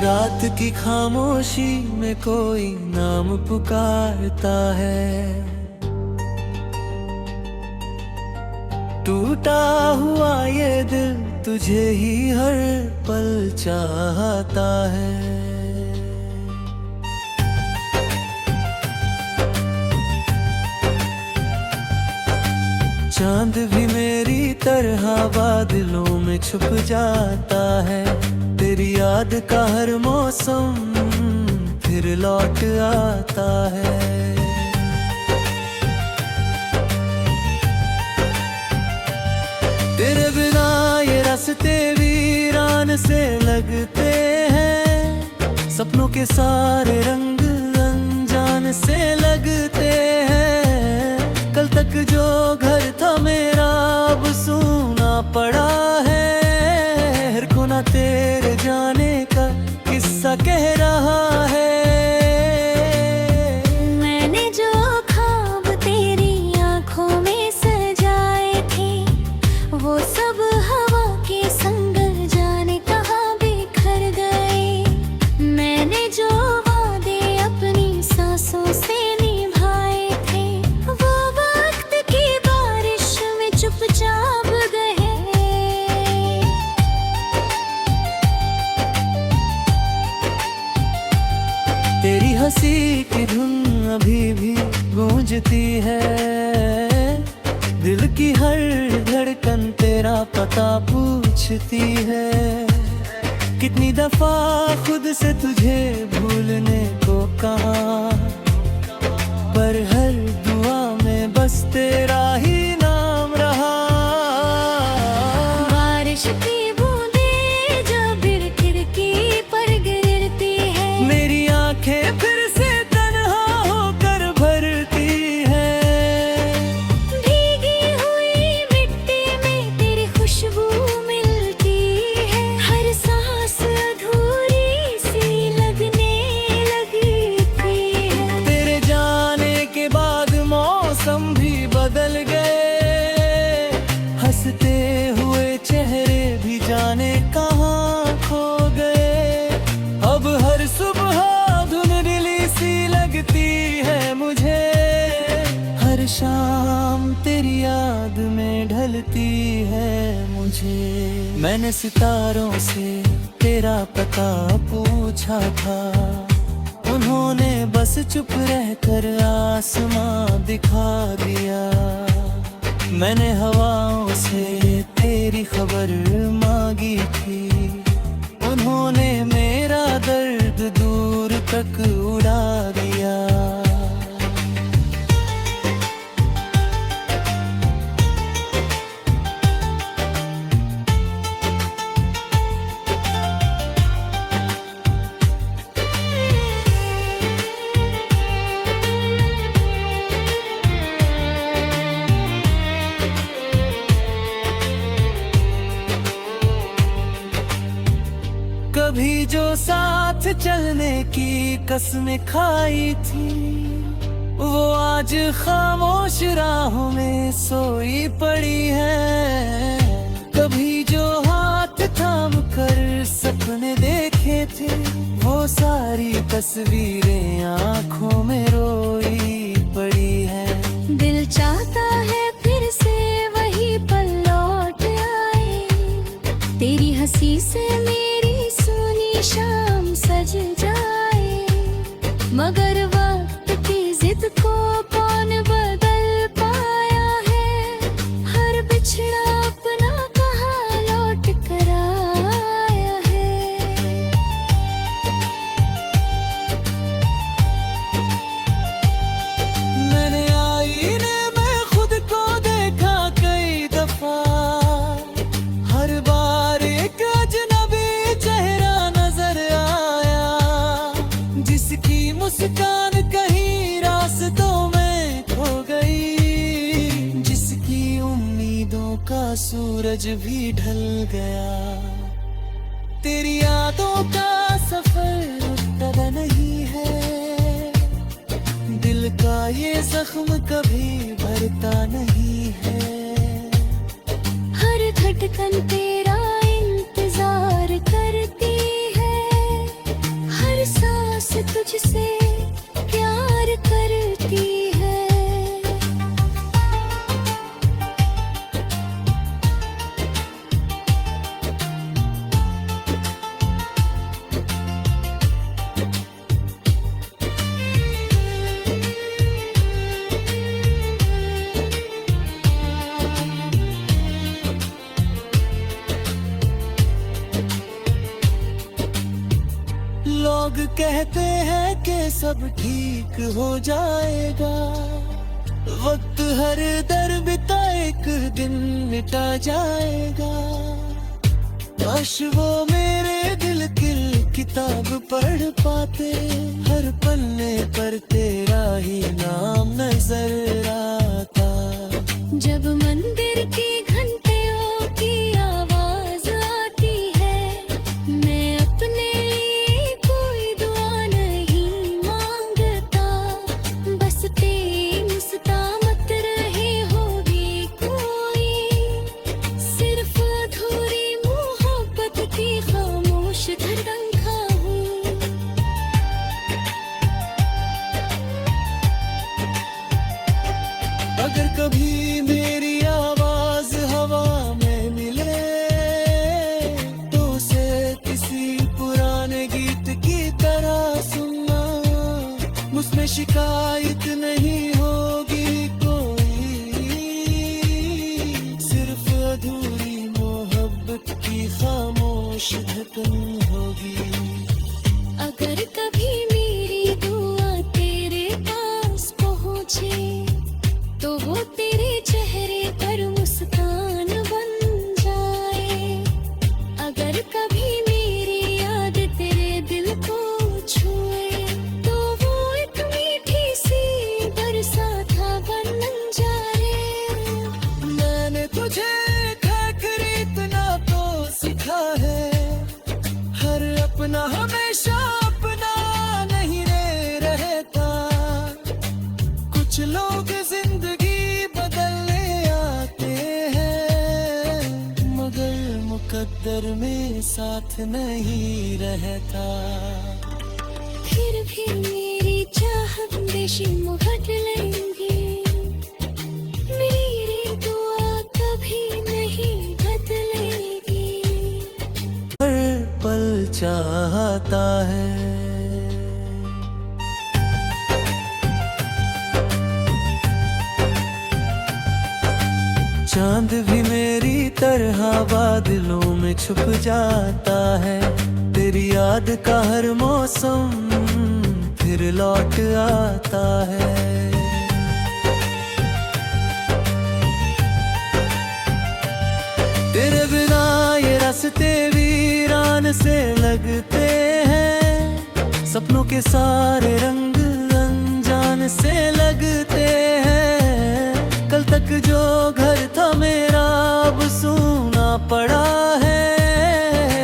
रात की खामोशी में कोई नाम पुकारता है। टूटा हुआ ये दिल तुझे ही हर पल चाहता है। चांद भी मेरी तरह बादलों में छुप जाता है। तेरी याद का हर मौसम फिर लौट आता है। तेरे बिना ये रास्ते वीरान से लगते हैं। सपनों के सारे रंग अनजान से लगते हैं। कल तक जो घर था मेरा अब सूना पड़ा है। हर कोना तेरे जाने का किस्सा कह रहा है। मैंने जो ख्वाब तेरी आंखों में सजाए थे वो सब हवा के संग जाने कहाँ बिखर गए। मैंने जो वादे अपनी सांसों से निभाए थे वो वक्त की बारिश में चुपचाप गए। तेरी हंसी की धुन अभी भी गूंजती है। दिल की हर धड़कन तेरा पता पूछती है। कितनी दफा खुद से तुझे भूलने को कहा, पर हर दुआ में बस तेरा ही नाम रहा। बारिश की बूंदें जब खिड़की पर गिरती है मेरी आंखें फिर से तन्हा होकर भरती है। भीगी हुई मिट्टी में तेरी खुशबू मिलती है। हर सांस अधूरी सी लगने लगती है। तेरे जाने के बाद मौसम भी बदल गए। हंसते हुए चेहरे भी जाने कहाँ खो गए। अब हर सुबह धुंधली सी लगती है मुझे। हर शाम तेरी याद में ढलती है मुझे। मैंने सितारों से तेरा पता पूछा था। उन्होंने बस चुप रहकर आसमां दिखा दिया। मैंने हवाओं से तेरी खबर मांगी थी। उन्होंने मेरा दर्द दूर तक उड़ा दिया। कभी जो साथ चलने की कसमें खाई थी वो आज खामोश राहों में सोई पड़ी है। कभी जो हाथ थाम कर सपने देखे थे वो सारी तस्वीरें आंखों में रोई पड़ी है। दिल चाहता है फिर से वही पल लौट आए। तेरी हंसी से मेरी सोनी शाम सज जाए। मगर वक्त की जिद को कौन बदल पाया है। हर बिछड़ा अपना कहाँ लौट कर आया है। मैंने आईने में खुद को देखा कई दफा। हर बार एक अजनबी चेहरा नजर आया। जिसकी मुस्कान कहीं रास्तों में खो गई। जिसकी उम्मीदों का सूरज भी ढल गया। तेरी यादों का सफर रुकता नहीं है। दिल का ये जख्म कभी भरता नहीं है। हर धड़कन तेरा इंतजार करती है। मुझसे प्यार करती है। लोग कहते हैं कि सब ठीक हो जाएगा, वक्त हर दर्द का एक दिन मिटा जाएगा। काश वो मेरे दिल की किताब पढ़ पाते, हर पन्ने पर तेरा ही नाम नजर आता। जब मंदिर की घंटियों की आवाज आती है, मैं अपने लिए कोई दुआ नहीं मांगता, बस तेरी मुस्कामत रहे होगी कोई, सिर्फ अधूरी मोहब्बत की खामोश धड़कन हूँ। अगर कभी मेरी आवाज हवा में मिले, तो उसे किसी पुराने गीत की तरह सुनना, मुझमें शिकायत नहीं होगी कोई, सिर्फ अधूरी मोहब्बत की खामोश धड़कन होगी। अगर कभी मेरी दुआ तेरे पास पहुँचे, तो वो तेरे चेहरे पर मुस्कान बन जाए। अगर कभी मेरी याद तेरे दिल को छुए, तो वो एक मीठी सी बरसात बन जाए। मैंने तुझे खरीदना तो सिखा है, हर अपना हमेशा अपना नहीं रहता। कुछ लोग जिंदगी बदलने आते हैं, मगर मुकद्दर में साथ नहीं रहता। फिर भी मेरी चाहत बेशिम बदलेंगे, मेरी दुआ कभी नहीं बदलेगी। हर पल चाहता है चांद भी मेरी तरह बादलों में छुप जाता है। तेरी याद का हर मौसम फिर लौट आता है। तेरे बिना ये रास्ते वीरान से लगते हैं, सपनों के सारे रंग अनजान से लगते हैं। कल तक जो घर था मेरा अब सूना पड़ा है,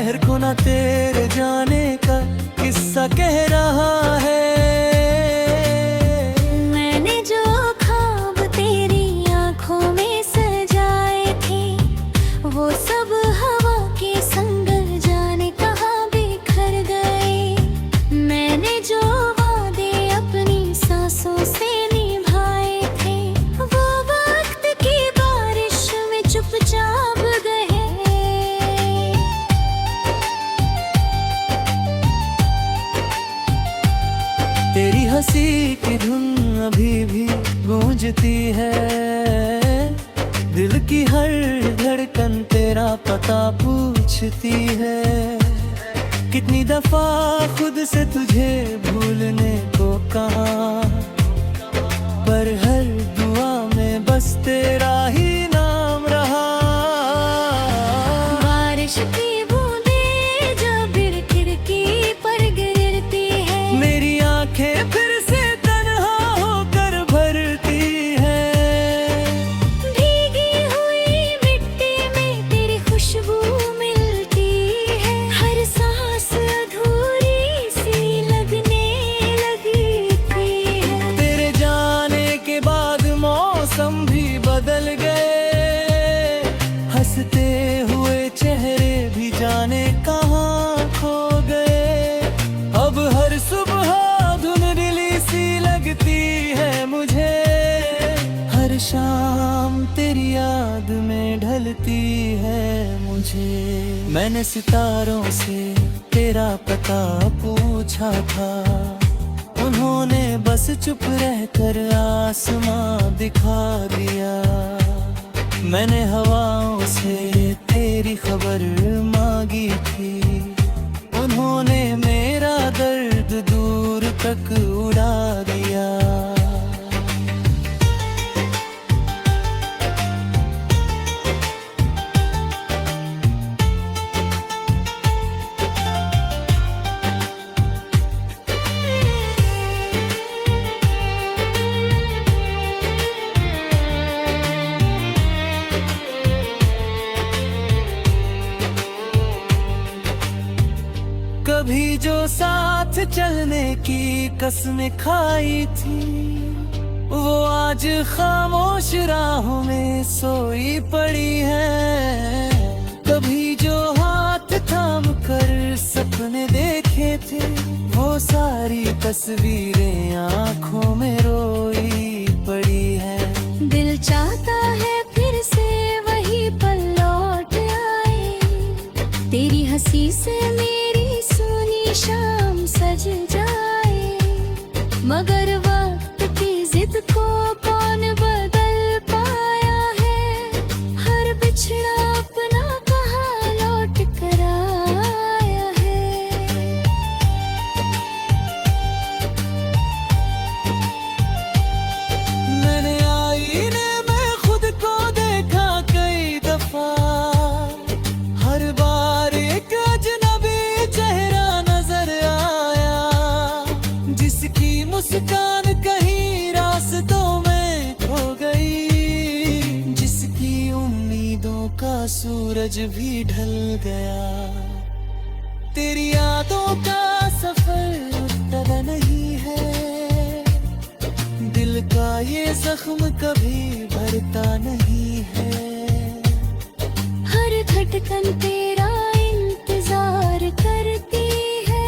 हर कोना तेरे जाने का किस्सा कह रहा है। मैंने जो ख्वाब तेरी आंखों में सजाए थे, वो सब हवा के संग जाने कहाँ बिखर गए। मैंने जो वादे अपनी सांसों से निभाए थे, वो वक्त की बारिश में चुपचाप गए। तेरी हंसी की धुन अभी भी गूंजती है, दिल की हर धड़कन तेरा पता पूछती है। कितनी दफा खुद से तुझे भूलने को कहा, पर हर दुआ में बस तेरा ही नाम रहा। बारिश की बूंदें जब खिड़की पर गिरती है, मेरी आंखें फिर से तन्हा होकर भरती है। भीगी हुई मिट्टी में तेरी खुशबू मिलती है, हर सांस अधूरी सी लगने लगी थी। तेरे जाने के बाद मौसम भी बदल गए, हंसते हुए चेहरे भी जाने कहाँ खो गए। अब हर सुबह सी लगती है मुझे, हर शाम तेरी याद में ढलती है मुझे। मैंने सितारों से तेरा पता पूछा था, उन्होंने बस चुप रहकर आसमां दिखा दिया। मैंने हवाओं से तेरी खबर मांगी थी, उन्होंने मेरा दर्द दूर तक उड़ा दिया। कभी जो साथ चलने की कसमें खाई थी, वो आज खामोश राहों में सोई पड़ी है। कभी जो हाथ थाम कर सपने देखे थे, वो सारी तस्वीरें आंखों में रोई पड़ी है। दिल चाहता है फिर से वही पल लौट आए, तेरी हंसी से मेरी सुनी शाम सज जाए। मगर वक्त की जिद को कौन बदल पाया है, हर बिछड़ा अपना कहाँ लौट कर आया है। मैंने आईने में खुद को देखा कई दफा, हर बार एक अजनबी चेहरा नजर आया, जिसकी मुस्कान कहीं रास्तों में खो गई, जिसकी उम्मीदों का सूरज भी ढल गया। तेरी यादों का सफर उतरा नहीं है, दिल का ये जख्म कभी भरता नहीं है। हर धड़कन तेरा इंतजार करती है,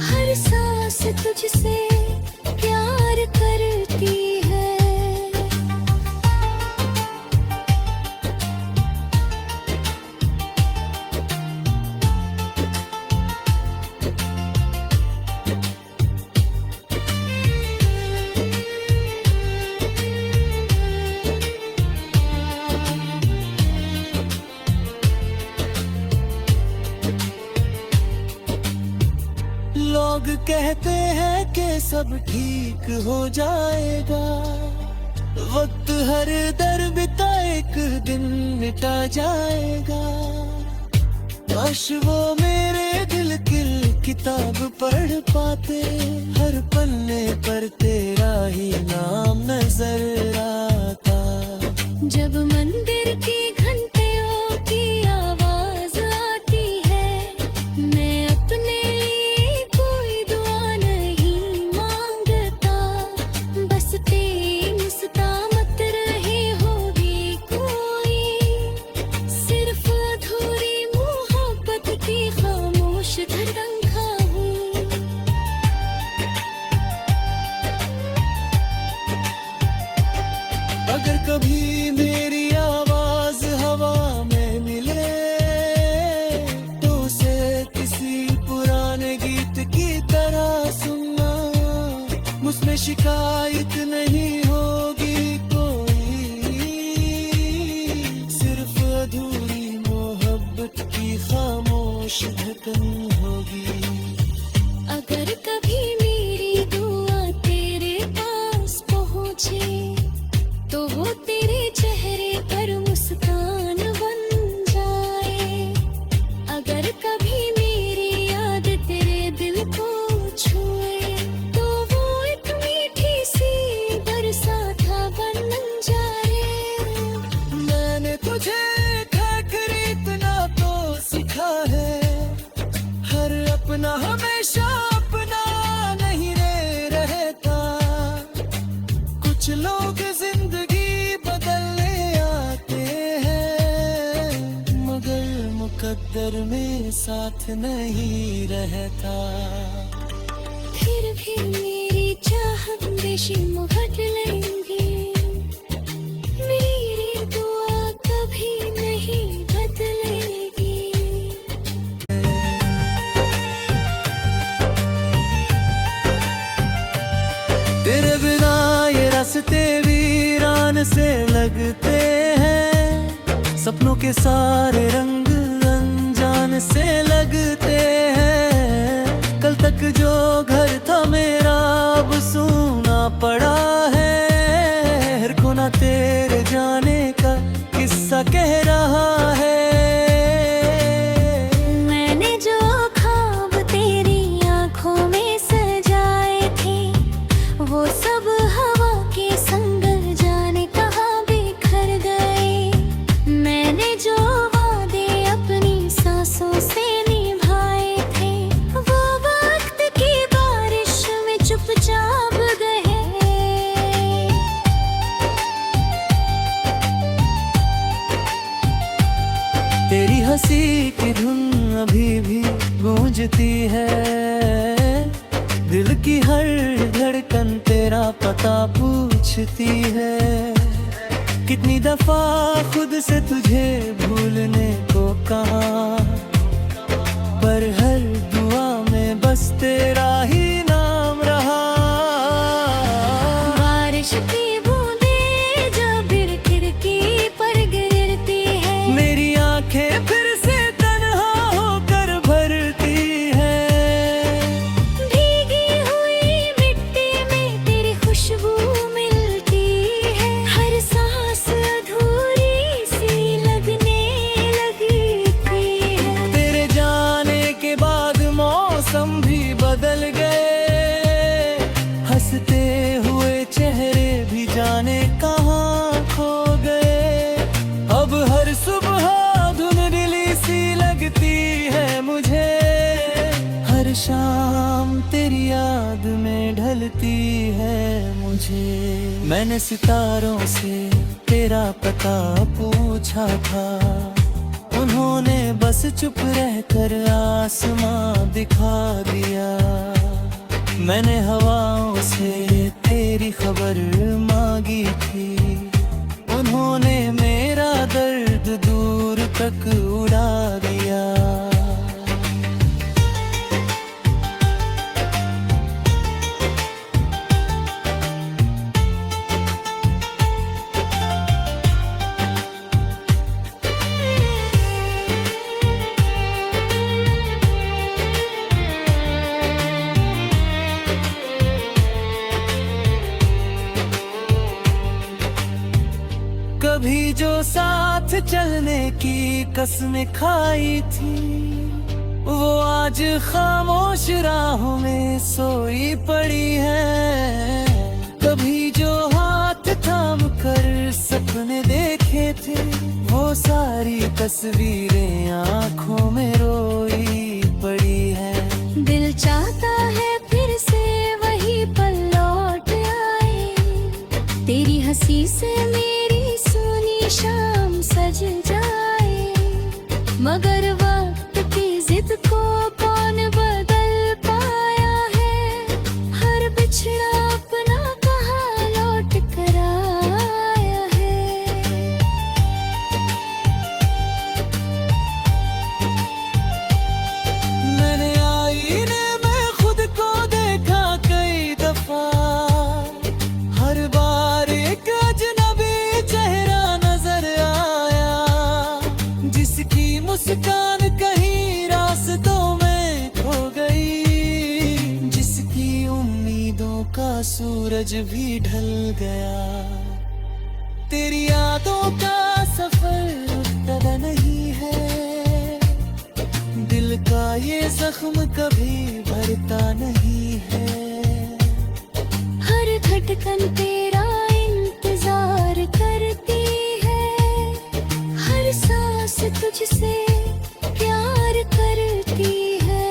हर सांस तुझसे प्यार करती है। लोग कहते हैं कि सब ठीक हो जाएगा, वक्त हर दर्द का एक दिन मिटा जाएगा। काश वो मेरे दिल की किताब पढ़ पाते, हर पन्ने पर तेरा ही नाम नजर आता। जब मंदिर की घंटियों की आवाज आती है, मैं अपने लिए कोई दुआ नहीं मांगता, बस तेरी मुस्कान रहे होगी कोई, सिर्फ अधूरी मोहब्बत की खामोश धड़कन हूँ। अगर कभी मेरी आवाज हवा में मिले, तो उसे किसी पुराने गीत की तरह सुनना, मुझमें शिकायत नहीं होगी कोई, सिर्फ अधूरी मोहब्बत की खामोश धड़कन होगी। अगर कभी मेरी दुआ तेरे पास पहुँचे, तो वो तेरे चेहरे पर मुस्कान बन जाए। अगर कभी मेरी याद तेरे दिल को छुए, तो वो एक मीठी सी बरसात बन जाए। मैंने तुझे खरीदना तो सिखा है, हर अपना हमेशा अपना नहीं रहता। कुछ लोग जिंदगी बदलने आते हैं, मगर मुकद्दर में साथ नहीं रहता। फिर भी मेरी बेशी मुहट लेंगे, मेरी दुआ कभी नहीं बदलेगी। तेरे बिना ये रास्ते वीरान से लगते हैं, सपनों के सारे रंग अनजान से लगते हैं। कल तक जो घर था मेरा अब सूना पड़ा है, हर कोना तेरे जाने का किस्सा कह रहा है। मैंने जो ख्वाब तेरी आंखों में सजाए थे, वो सब हवा के संग जाने कहाँ बिखर गए। मैंने जो वादे अपनी सांसों से निभाए थे, वो वक्त की बारिश में चुपचाप गए। तेरी हंसी की धुन अभी भी गूंजती है, दिल की हर धड़कन तेरा पता पूछती है। कितनी दफा खुद से तुझे भूलने को कहा, पर हर दुआ में बस तेरा ही नाम रहा। बारिश की बूंदें जब खिड़की पर गिरती है, मेरी आंखें फिर से तन्हा होकर भरती है। भीगी हुई मिट्टी में तेरी खुशबू मिलती है, हर सांस अधूरी सी लगने लगती है। तेरे जाने के बाद मौसम भी बदल गए, हंसते हुए चेहरे भी जाने कहाँ खो गए। अब हर सुबह धुंधली सी लगती है मुझे, हर शाम तेरी याद में ढलती है मुझे। मैंने सितारों से तेरा पता पूछा था, उन्होंने बस चुप रहकर आसमां दिखा दिया। मैंने हवाओं से तेरी खबर मांगी थी, उन्होंने मेरा दर्द दूर तक उड़ा दिया। कभी जो साथ चलने की कसमें खाई थी, वो आज खामोश राहों में सोई पड़ी है। कभी जो हाथ थाम कर सपने देखे थे, वो सारी तस्वीरें आंखों में रोई पड़ी है। दिल चाहता है फिर से वही पल लौट आए, तेरी हंसी से मेरी सुनी शाम सज जाए। मगर वक्त की जिद को कौन बदल पाया है, हर बिछड़ा अपना कहाँ लौट कर आया है। मैंने आईने में खुद को देखा कई दफा, हर बार एक अजनबी चेहरा नजर आया, जिसकी मुस्कान कहीं रास्तों में खो गई, जिसकी उम्मीदों का सूरज भी ढल गया। तेरी यादों का सफर रुकता नहीं है, दिल का ये जख्म कभी भरता नहीं है। हर धड़कन तेरा इंतजार करती है, हर सांस तुझसे प्यार करती है।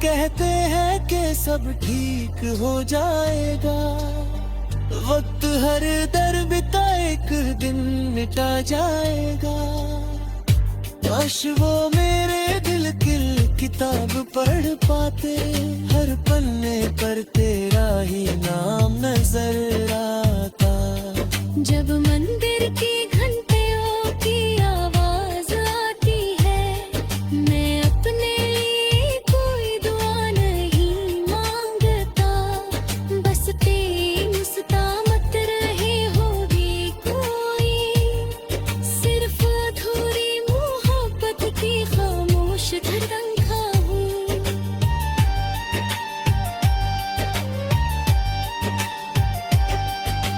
कहते हैं कि सब ठीक हो जाएगा, वक्त हर दर्द का एक दिन मिटा जाएगा। काश वो मेरे दिल की किताब पढ़ पाते, हर पन्ने पर तेरा ही नाम नजर आता। जब मंदिर की घंटियों की आवाज आती है, मैं अपने लिए कोई दुआ नहीं मांगता, बस तेरी मुस्कान रहे होगी कोई, सिर्फ अधूरी मोहब्बत की खामोश धड़कन हूँ।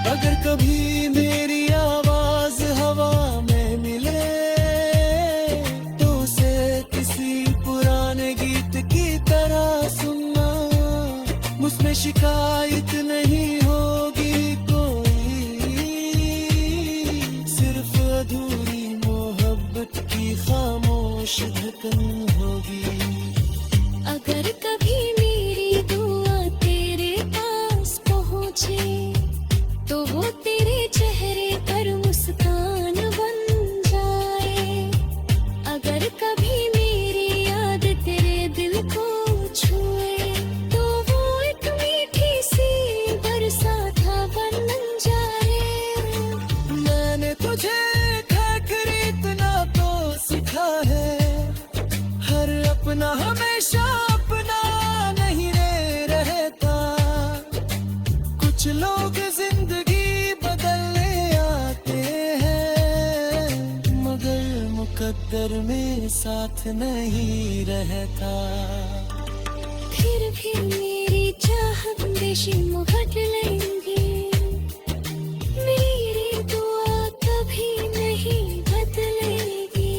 अगर कभी मेरी आवाज हवा में मिले, तो उसे किसी पुराने गीत की तरह सुनना, मुझमें शिकायत नहीं होगी कोई, सिर्फ अधूरी मोहब्बत की खामोश धड़कन होगी। अगर कभी मेरी दुआ तेरे पास पहुँचे, तो वो तेरे चेहरे पर मुस्कान बन जाए। अगर कभी मेरी याद तेरे दिल को छुए, तो वो एक मीठी सी बरसात बन जाए। मैंने तुझे खरीदना तो सीखा है, हर अपना हमेशा अपना नहीं रहता। कुछ लोग जिंदगी बदलने आते हैं, मगर मुकद्दर में साथ नहीं रहता। फिर भी मेरी चाहत बेशुमार बदलेंगी, मेरी दुआ कभी नहीं बदलेगी।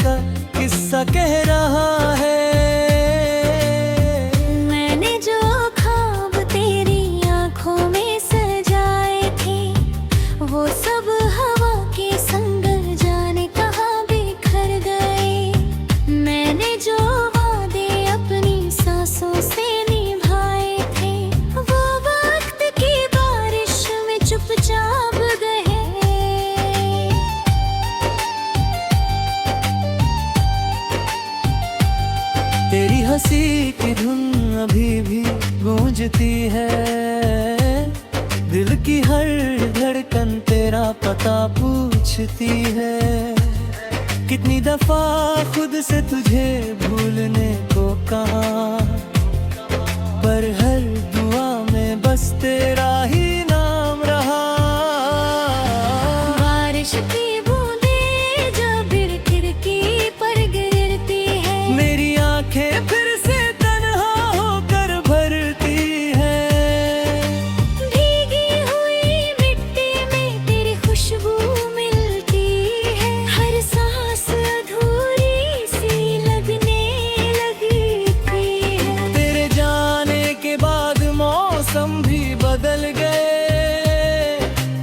का किस्सा कह रहा है, मैंने जो ख्वाब तेरी आंखों में सजाए थे, वो सब हवा के संग जाने कहाँ बिखर गए। मैंने जो वादे अपनी सांसों से निभाए थे, वो वक्त की बारिश में चुपचाप गए। तेरी हंसी की धुन अभी भी गूंजती है, दिल की हर धड़कन तेरा पता पूछती है। कितनी दफा खुद से तुझे भूलने को कहा, पर हर दुआ में बस तेरा ही नाम रहा। बारिश की बूंदें जब खिड़की पर गिरती है, मेरी आंखें फिर से तन्हा होकर भरती है। भीगी हुई मिट्टी में तेरी खुशबू मिलती है, हर सांस अधूरी सी लगने लगती है। तेरे जाने के बाद मौसम भी बदल गए,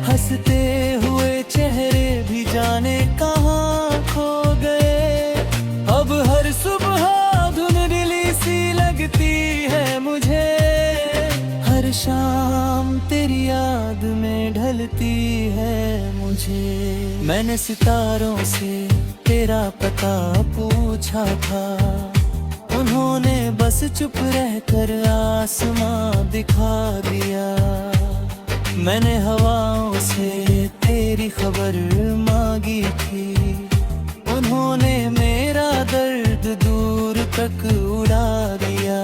हंसते हुए चेहरे भी जाने कहाँ खो गए। अब हर सुबह धुंधली सी लगती है मुझे, हर शाम तेरी याद में ढलती है मुझे। मैंने सितारों से तेरा पता पूछा था, उन्होंने बस चुप रहकर आसमां दिखा दिया। मैंने हवाओं से तेरी खबर मांगी थी, उन्होंने मेरा दर्द दूर तक उड़ा दिया।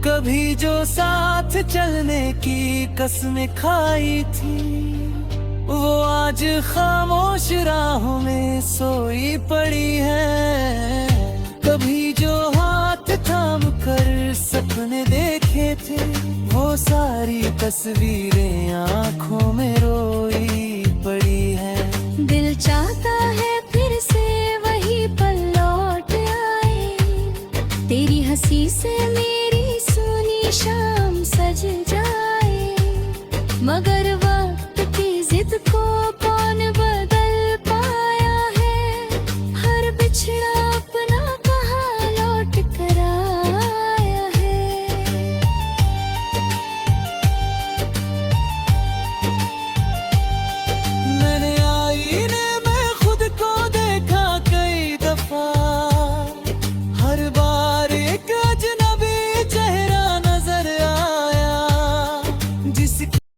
कभी जो साथ चलने की कसमें खाई थी, वो आज खामोश राहों में सोई पड़ी है। कभी जो हाथ थाम कर सपने देखे थे, वो सारी तस्वीरें आंखों में रोई पड़ी है। दिल चाहता है फिर से वही पल लौट आए, तेरी हंसी से मेरी सुनी शाम सज जाए। मगर वक्त की जिद को कौन बदल पाया है, हर बिछड़ा अपना कहाँ लौट कर आया है। मैंने आईने में खुद को देखा कई दफा, हर बार एक अजनबी चेहरा नजर आया, जिसकी